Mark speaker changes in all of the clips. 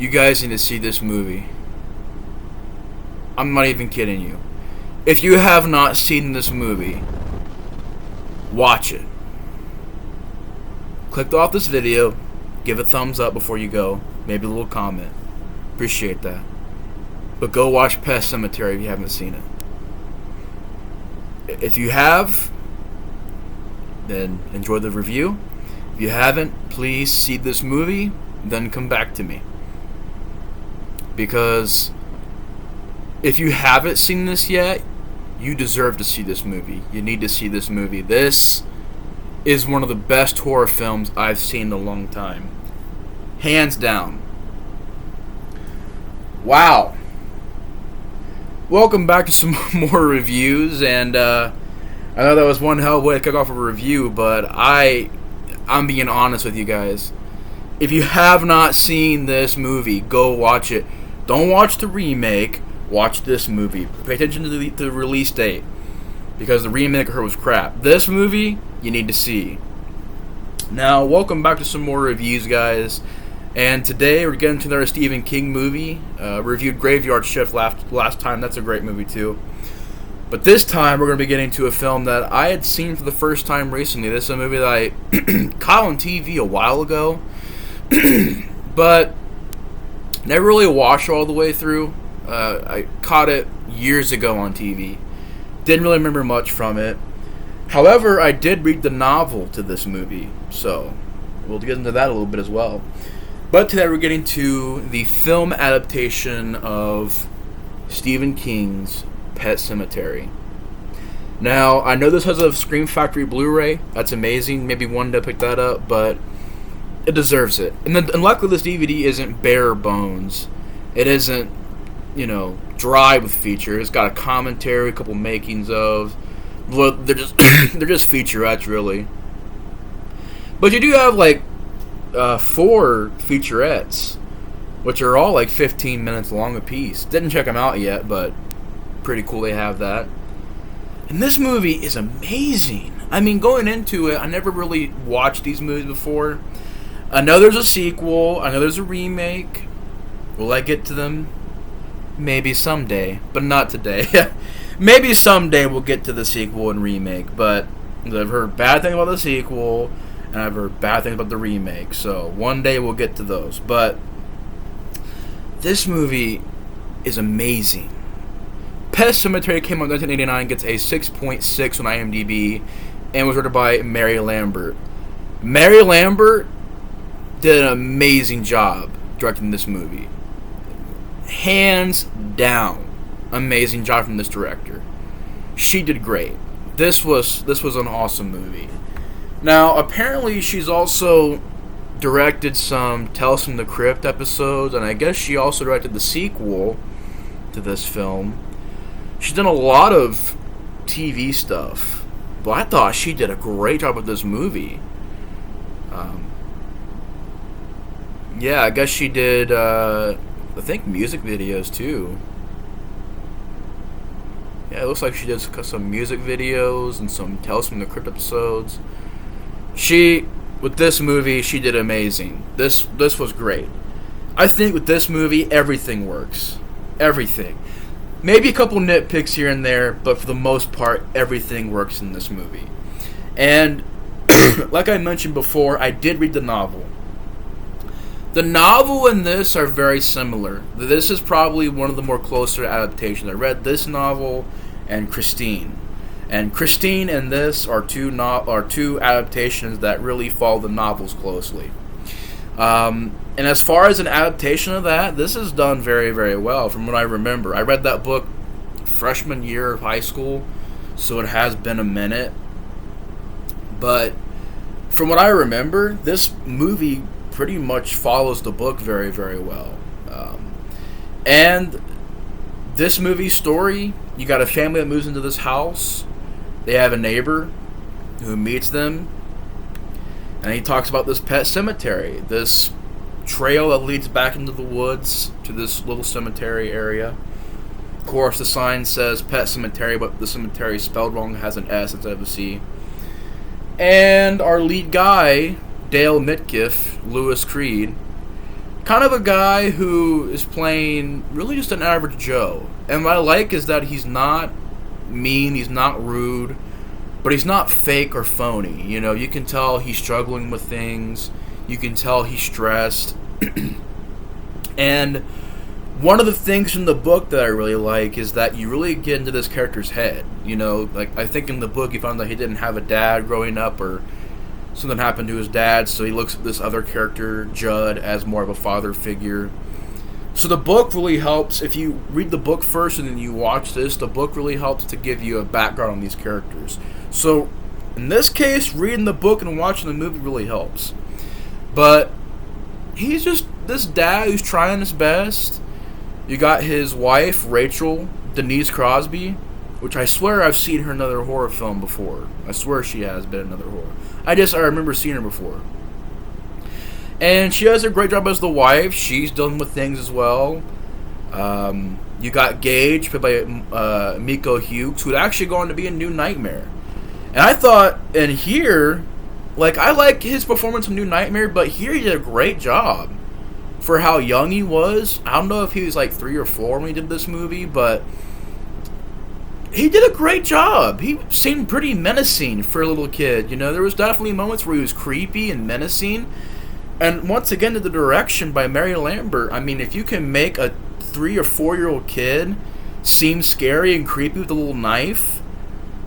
Speaker 1: You guys need to see this movie. I'm not even kidding you. If you have not seen this movie, watch it. Click off this video, give a thumbs up before you go, maybe a little comment. Appreciate that. But go watch Pet Sematary if you haven't seen it. If you have, then enjoy the review. If you haven't, please see this movie, then come back to me. Because if you haven't seen this yet, you deserve to see this movie. You need to see this movie. This is one of the best horror films I've seen in a long time. Hands down. Wow. Welcome back to some more reviews, and I know that was one hell of a way to kick off a review, but I'm being honest with you guys. If you have not seen this movie, go watch it. Don't watch the remake. Watch this movie. Pay attention to the release date, because the remake of her was crap. This movie, you need to see. Now, welcome back to some more reviews, guys. And today we're getting to another Stephen King movie. Reviewed Graveyard Shift last time. That's a great movie too. But this time we're going to be getting to a film that I had seen for the first time recently. This is a movie that I caught on TV a while ago, but never really watched all the way through. I caught it years ago on TV. Didn't really remember much from it. However, I did read the novel to this movie, so we'll get into that a little bit as well. But today we're getting to the film adaptation of Stephen King's Pet Sematary. Now, I know this has a Scream Factory Blu-ray. That's amazing. Maybe one day pick that up, but it deserves it. And luckily this DVD isn't bare bones. It isn't, dry with features. It's got a commentary, a couple makings of. Well, they're just featurettes, really. But you do have 4 featurettes, which are all 15 minutes long a piece. Didn't check them out yet, but pretty cool they have that. And this movie is amazing. I mean, going into it, I never really watched these movies before. I know there's a sequel. I know there's a remake. Will I get to them? Maybe someday, but not today. Maybe someday we'll get to the sequel and remake, but I've heard bad things about the sequel, and I've heard bad things about the remake, so one day we'll get to those. But this movie is amazing. Pet Sematary came out in 1989, gets a 6.6 on IMDb, and was written by Mary Lambert. Mary Lambert did an amazing job directing this movie. Hands down, amazing job from this director. She did great. This was an awesome movie. Now, apparently she's also directed some Tales from the Crypt episodes, and I guess she also directed the sequel to this film. She's done a lot of TV stuff, but I thought she did a great job with this movie. Yeah, I guess she did, I think, music videos too. Yeah, it looks like she did some music videos and some Tales from the Crypt episodes. With this movie, she did amazing. This was great. I think with this movie, everything works. Everything. Maybe a couple nitpicks here and there, but for the most part, everything works in this movie. And, like I mentioned before, I did read the novel. The novel and this are very similar. This is probably one of the more closer adaptations. I read this novel and Christine. And Christine and this are two adaptations that really follow the novels closely. And as far as an adaptation of that, this is done very, very well from what I remember. I read that book freshman year of high school, so it has been a minute. But from what I remember, this movie pretty much follows the book very, very well. And this movie's story, you got a family that moves into this house. They have a neighbor who meets them, and he talks about this pet cemetery, this trail that leads back into the woods to this little cemetery area. Of course, the sign says Pet Sematary, but the cemetery is spelled wrong, has an S instead of a C. And our lead guy, Dale Mitkiff, Lewis Creed, kind of a guy who is playing really just an average Joe. And what I like is that he's not mean, he's not rude, but he's not fake or phony. You know, you can tell he's struggling with things. You can tell he's stressed. And one of the things in the book that I really like is that you really get into this character's head. You know, like, I think in the book you found that he didn't have a dad growing up, or something happened to his dad, so he looks at this other character, Judd, as more of a father figure. So the book really helps. If you read the book first and then you watch this, the book really helps to give you a background on these characters. So in this case, reading the book and watching the movie really helps. But he's just this dad who's trying his best. You got his wife, Rachel, Denise Crosby, which I swear I've seen her in another horror film before. I swear she has been in another horror. I remember seeing her before. And she does a great job as the wife. She's done with things as well. You got Gage, played by Miko Hughes, who'd actually go on to be a New Nightmare. And I thought, and here, like, I like his performance in New Nightmare, but here he did a great job for how young he was. I don't know if he was like 3 or 4 when he did this movie, but he did a great job. He seemed pretty menacing for a little kid. You know, there was definitely moments where he was creepy and menacing. And once again, the direction by Mary Lambert. I mean, if you can make a 3 or 4-year-old kid seem scary and creepy with a little knife,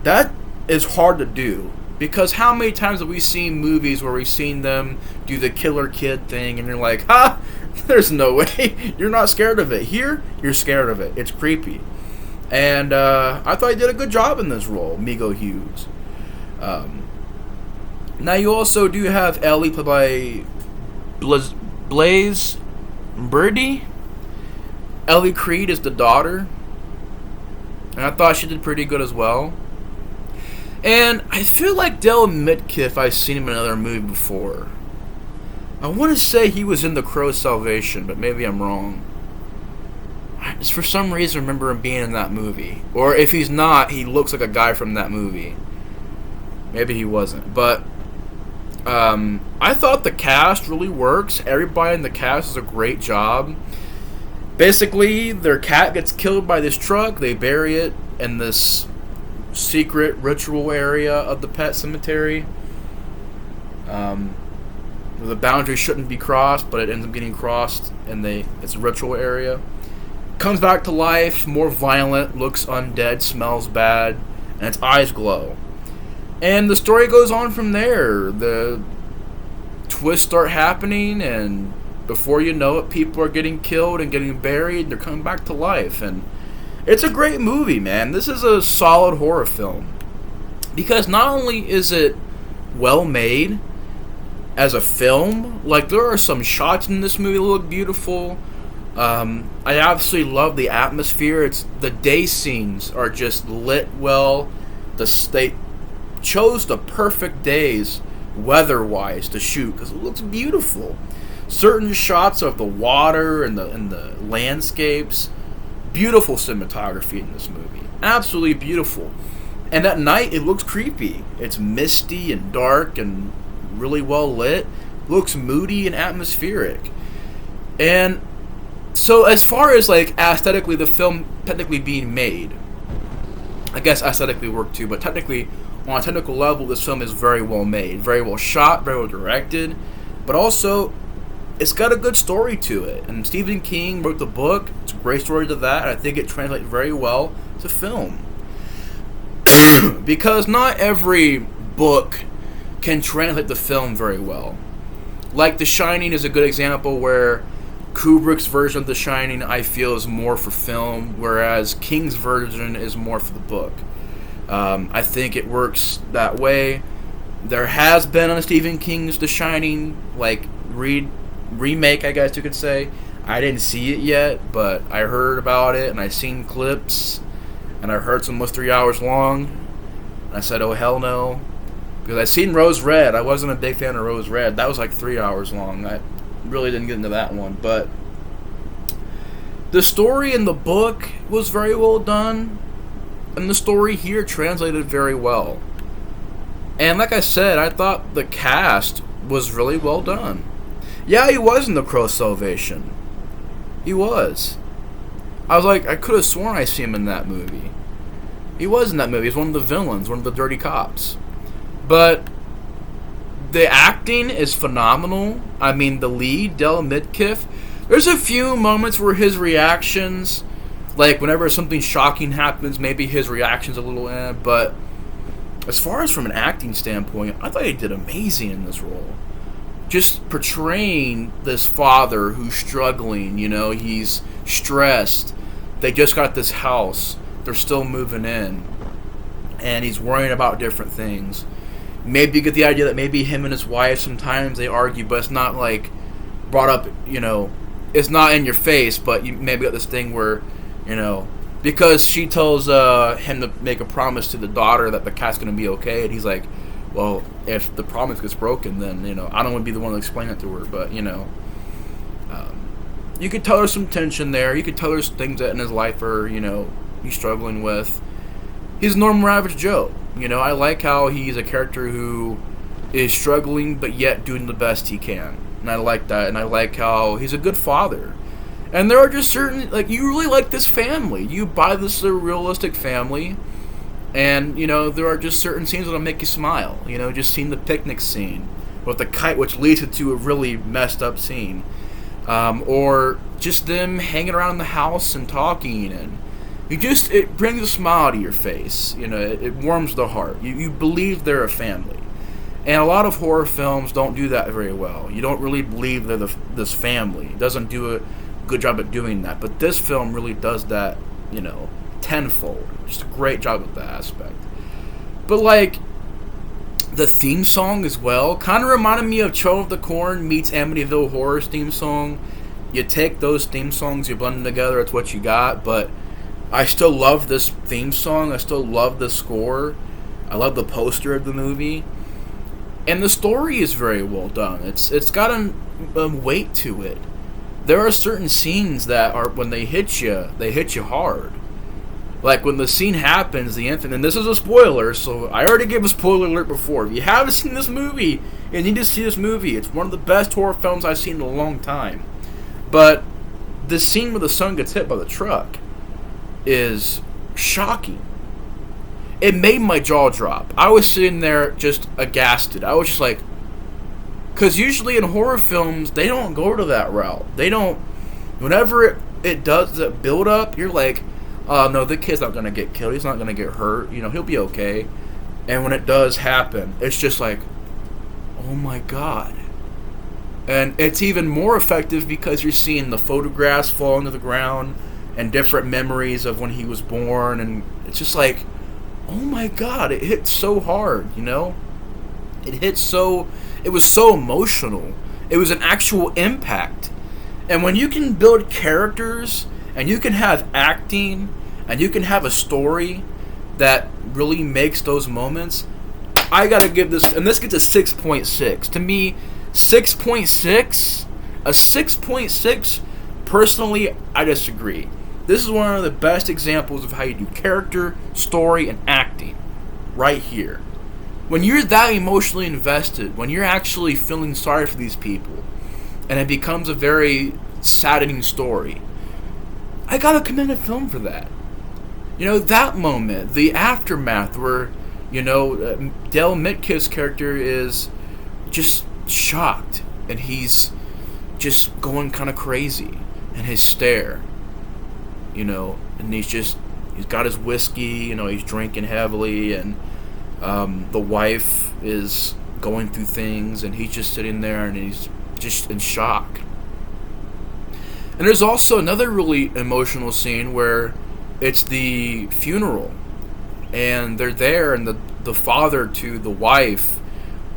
Speaker 1: that is hard to do. Because how many times have we seen movies where we've seen them do the killer kid thing and you're like, ha, there's no way. You're not scared of it. Here, you're scared of it. It's creepy. And I thought he did a good job in this role, Miko Hughes. Now you also do have Ellie, played by Blaze Birdie. Ellie Creed is the daughter. And I thought she did pretty good as well. And I feel like Del Midkiff, I've seen him in another movie before. I want to say he was in The Crow's Salvation, but maybe I'm wrong. I just for some reason remember him being in that movie. Or if he's not, he looks like a guy from that movie. Maybe he wasn't. But I thought the cast really works. Everybody in the cast does a great job. Basically, their cat gets killed by this truck. They bury it in this secret ritual area of the pet cemetery. The boundary shouldn't be crossed, but it ends up getting crossed, and it's a ritual area. Comes back to life, more violent, looks undead, smells bad, and its eyes glow. And the story goes on from there. The twists start happening, and before you know it, people are getting killed and getting buried, and they're coming back to life. And it's a great movie, man. This is a solid horror film. Because not only is it well made as a film, like, there are some shots in this movie that look beautiful. I absolutely love the atmosphere. The day scenes are just lit well. They chose the perfect days, weather-wise, to shoot because it looks beautiful. Certain shots of the water and the landscapes, beautiful cinematography in this movie, absolutely beautiful. And at night, it looks creepy. It's misty and dark and really well lit. Looks moody and atmospheric. And so as far as like aesthetically the film technically being made, I guess aesthetically worked too, but technically on a technical level this film is very well made, very well shot, very well directed, but also it's got a good story to it. And Stephen King wrote the book. It's a great story to that, and I think it translates very well to film. Because not every book can translate the film very well. Like The Shining is a good example where Kubrick's version of The Shining, I feel, is more for film, whereas King's version is more for the book. I think it works that way. There has been on Stephen King's The Shining, like, remake, I guess you could say. I didn't see it yet, but I heard about it, and I seen clips, and I heard some was 3 hours long. And I said, oh, hell no. Because I seen Rose Red. I wasn't a big fan of Rose Red. That was like 3 hours long. I really didn't get into that one. But the story in the book was very well done, and the story here translated very well. And like I said, I thought the cast was really well done. Yeah, he was in The Crow's Salvation. He was. I was like, I could have sworn I see him in that movie. He was in that movie. He's one of the villains, one of the dirty cops. But the acting is phenomenal. I mean, the lead, Del Midkiff, there's a few moments where his reactions, like whenever something shocking happens, maybe his reaction's a little but as far as from an acting standpoint, I thought he did amazing in this role. Just portraying this father who's struggling, he's stressed. They just got this house. They're still moving in. And he's worrying about different things. Maybe you get the idea that maybe him and his wife, sometimes they argue, but it's not like brought up, it's not in your face, but you maybe got this thing where, because she tells him to make a promise to the daughter that the cat's going to be okay, and he's like, well, if the promise gets broken, then, I don't want to be the one to explain it to her, but, you could tell there's some tension there. You could tell there's things that in his life are, he's struggling with. He's a normal average Joe. I like how he's a character who is struggling, but yet doing the best he can. And I like that. And I like how he's a good father. And there are just certain, you really like this family. You buy this as a realistic family. And, there are just certain scenes that'll make you smile. Just seeing the picnic scene with the kite, which leads to a really messed up scene. Or just them hanging around the house and talking, and it brings a smile to your face. It warms the heart. You believe they're a family. And a lot of horror films don't do that very well. You don't really believe they're this family. It doesn't do a good job at doing that. But this film really does that, tenfold. Just a great job at that aspect. But the theme song as well kind of reminded me of Children of the Corn meets Amityville Horror's theme song. You take those theme songs, you blend them together, it's what you got. But I still love this theme song. I still love the score. I love the poster of the movie. And the story is very well done. It's got a weight to it. There are certain scenes that are, when they hit you hard. Like when the scene happens, the infant, and this is a spoiler, so I already gave a spoiler alert before. If you haven't seen this movie, you need to see this movie. It's one of the best horror films I've seen in a long time. But the scene where the son gets hit by the truck is shocking. It made my jaw drop. I was sitting there just aghast. I was just like, because usually in horror films, they don't go to that route. They don't, whenever it does that build up, you're like, no, the kid's not going to get killed. He's not going to get hurt. He'll be okay. And when it does happen, it's just like, oh my God. And it's even more effective because you're seeing the photographs falling to the ground and different memories of when he was born. And it's just like, oh my God, it hit so hard, It was so emotional. It was an actual impact. And when you can build characters, and you can have acting, and you can have a story that really makes those moments, I gotta give this, and this gets a 6.6. To me, 6.6, a 6.6, personally, I disagree. This is one of the best examples of how you do character, story, and acting. Right here. When you're that emotionally invested, when you're actually feeling sorry for these people, and it becomes a very saddening story, I gotta commend a film for that. That moment, the aftermath where, Del Mitkiff's character is just shocked, and he's just going kind of crazy, and his stare, and he's got his whiskey, he's drinking heavily, and the wife is going through things, and he's just sitting there, and he's just in shock. And there's also another really emotional scene where it's the funeral, and they're there, and the father to the wife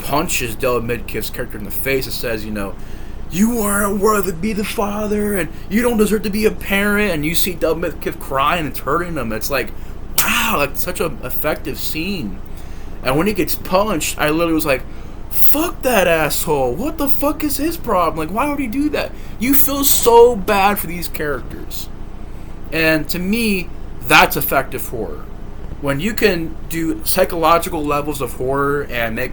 Speaker 1: punches Del Midkiff's character in the face and says, you aren't worthy to be the father, and you don't deserve to be a parent, and you see Del Midkiff crying and it's hurting him. It's like, wow, that's such an effective scene. And when he gets punched, I literally was like, fuck that asshole. What the fuck is his problem? Why would he do that? You feel so bad for these characters. And to me, that's effective horror. When you can do psychological levels of horror and make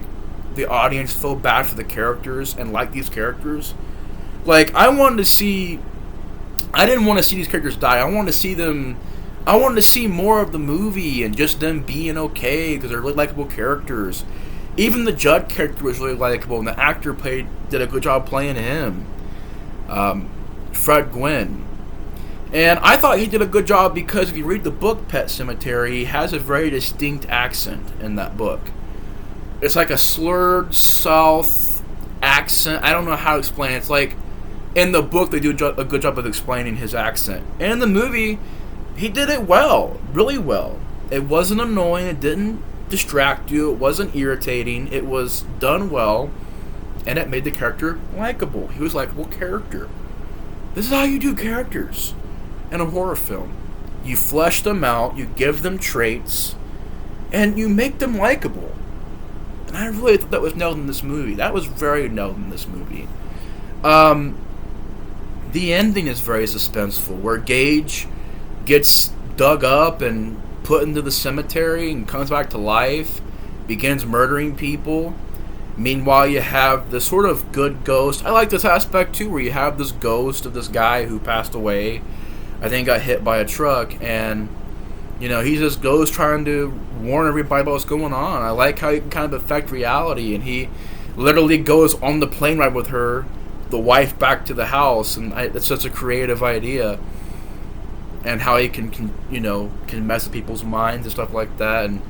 Speaker 1: the audience feel bad for the characters and like these characters, Like, I wanted to see. I didn't want to see these characters die. I wanted to see them. I wanted to see more of the movie and just them being okay because they're really likable characters. Even the Judd character was really likable, and the actor did a good job playing him, Fred Gwynn. And I thought he did a good job because if you read the book Pet Sematary, he has a very distinct accent in that book. It's like a slurred South accent. I don't know how to explain it. It's like in the book they do a good job of explaining his accent. And in the movie, he did it well, really well. It wasn't annoying. It didn't distract you. It wasn't irritating. It was done well, and it made the character likable. He was a likable character. This is how you do characters in a horror film. You flesh them out, you give them traits, and you make them likable. And I really thought that was nailed in this movie. That was very nailed in this movie. The ending is very suspenseful, where Gage gets dug up and put into the cemetery and comes back to life, begins murdering people. Meanwhile, you have this sort of good ghost. I like this aspect too, where you have this ghost of this guy who passed away. I think got hit by a truck, and he's this ghost trying to warn everybody about what's going on. I like how he can kind of affect reality, and he literally goes on the plane ride with her, the wife, back to the house, and it's such a creative idea. And how he can mess with people's minds and stuff like that, and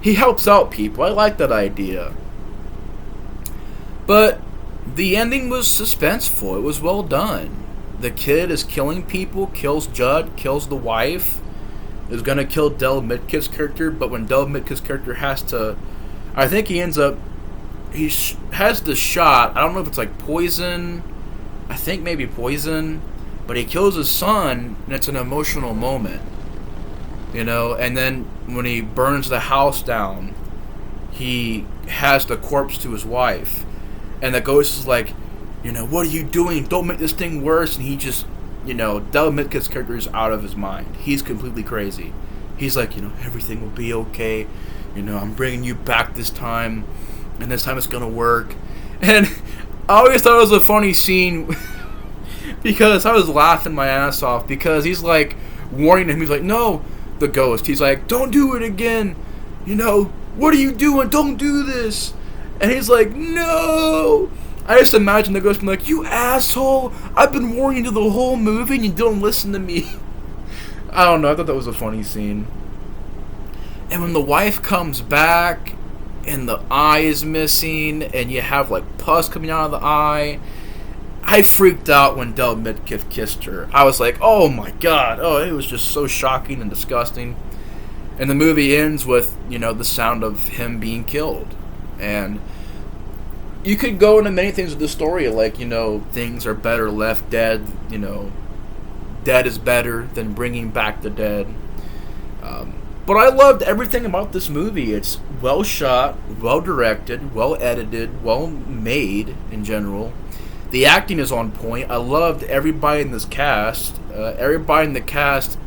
Speaker 1: he helps out people. I like that idea. But the ending was suspenseful. It was well done. The kid is killing people, kills Judd, kills the wife, is gonna kill Del Midkiff's character, but when Del Midkiff's character has to, I think he ends up, has the shot. I don't know if it's like poison. I think maybe poison. But he kills his son, and it's an emotional moment. And then when he burns the house down, he has the corpse to his wife. And the ghost is like, what are you doing? Don't make this thing worse. And he just, Del Midkiff's character is out of his mind. He's completely crazy. He's like, everything will be okay. I'm bringing you back this time. And this time it's going to work. And I always thought it was a funny scene because I was laughing my ass off because he's like warning him. He's like, no, the ghost. He's like, don't do it again. What are you doing? Don't do this. And he's like, no. I just imagine the ghost being like, you asshole. I've been warning you the whole movie and you don't listen to me. I don't know. I thought that was a funny scene. And when the wife comes back and the eye is missing and you have like pus coming out of the eye, I freaked out when Del Midkiff kissed her. I was like, oh my god. Oh, it was just so shocking and disgusting. And the movie ends with, the sound of him being killed. And you could go into many things with the story, like, things are better left dead. Dead is better than bringing back the dead. But I loved everything about this movie. It's well shot, well directed, well edited, well made in general. The acting is on point. I loved everybody in this cast. Everybody in the cast,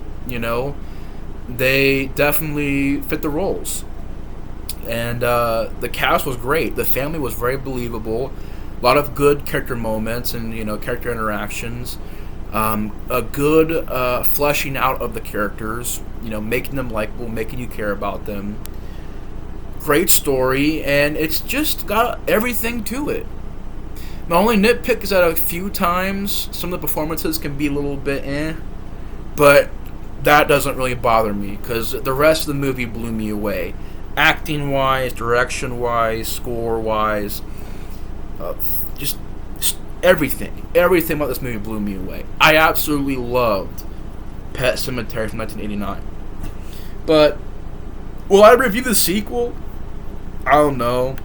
Speaker 1: they definitely fit the roles. And the cast was great. The family was very believable. A lot of good character moments and, character interactions. A good fleshing out of the characters, making them likable, making you care about them. Great story, and it's just got everything to it. My only nitpick is that a few times some of the performances can be a little bit but that doesn't really bother me because the rest of the movie blew me away. Acting-wise, direction-wise, score-wise, just everything. Everything about this movie blew me away. I absolutely loved Pet Sematary from 1989. But will I review the sequel? I don't know.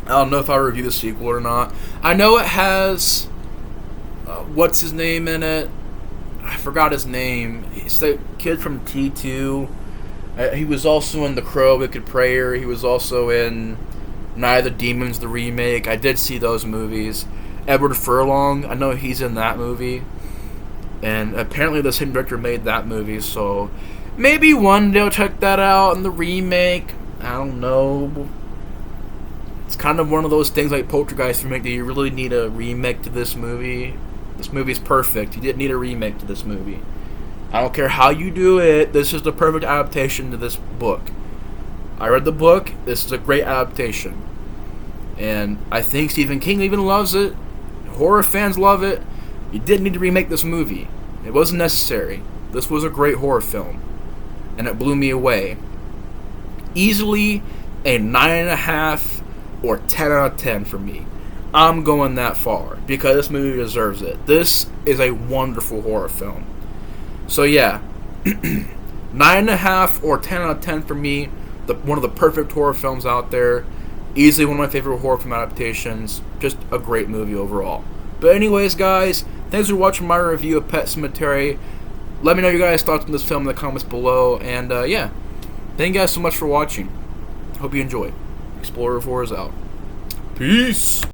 Speaker 1: I don't know if I'll review the sequel or not. I know it has what's his name in it? I forgot his name. He's the kid from T2. He was also in The Crow, Wicked Prayer. He was also in Night of the Demons, the remake. I did see those movies. Edward Furlong, I know he's in that movie. And apparently the same director made that movie, so maybe one day I'll check that out in the remake. I don't know. It's kind of one of those things like Poltergeist remake. Do you really need a remake to this movie? This movie's perfect. You didn't need a remake to this movie. I don't care how you do it. This is the perfect adaptation to this book. I read the book. This is a great adaptation. And I think Stephen King even loves it. Horror fans love it. You didn't need to remake this movie. It wasn't necessary. This was a great horror film. And it blew me away. Easily a 9.5 or 10 out of 10 for me. I'm going that far because this movie deserves it. This is a wonderful horror film. So yeah, 9.5 or 10 out of 10 for me. One of the perfect horror films out there. Easily one of my favorite horror film adaptations. Just a great movie overall. But anyways, guys, thanks for watching my review of Pet Sematary. Let me know your guys' thoughts on this film in the comments below. And yeah, thank you guys so much for watching. Hope you enjoyed. Explorer 4 is out. Peace!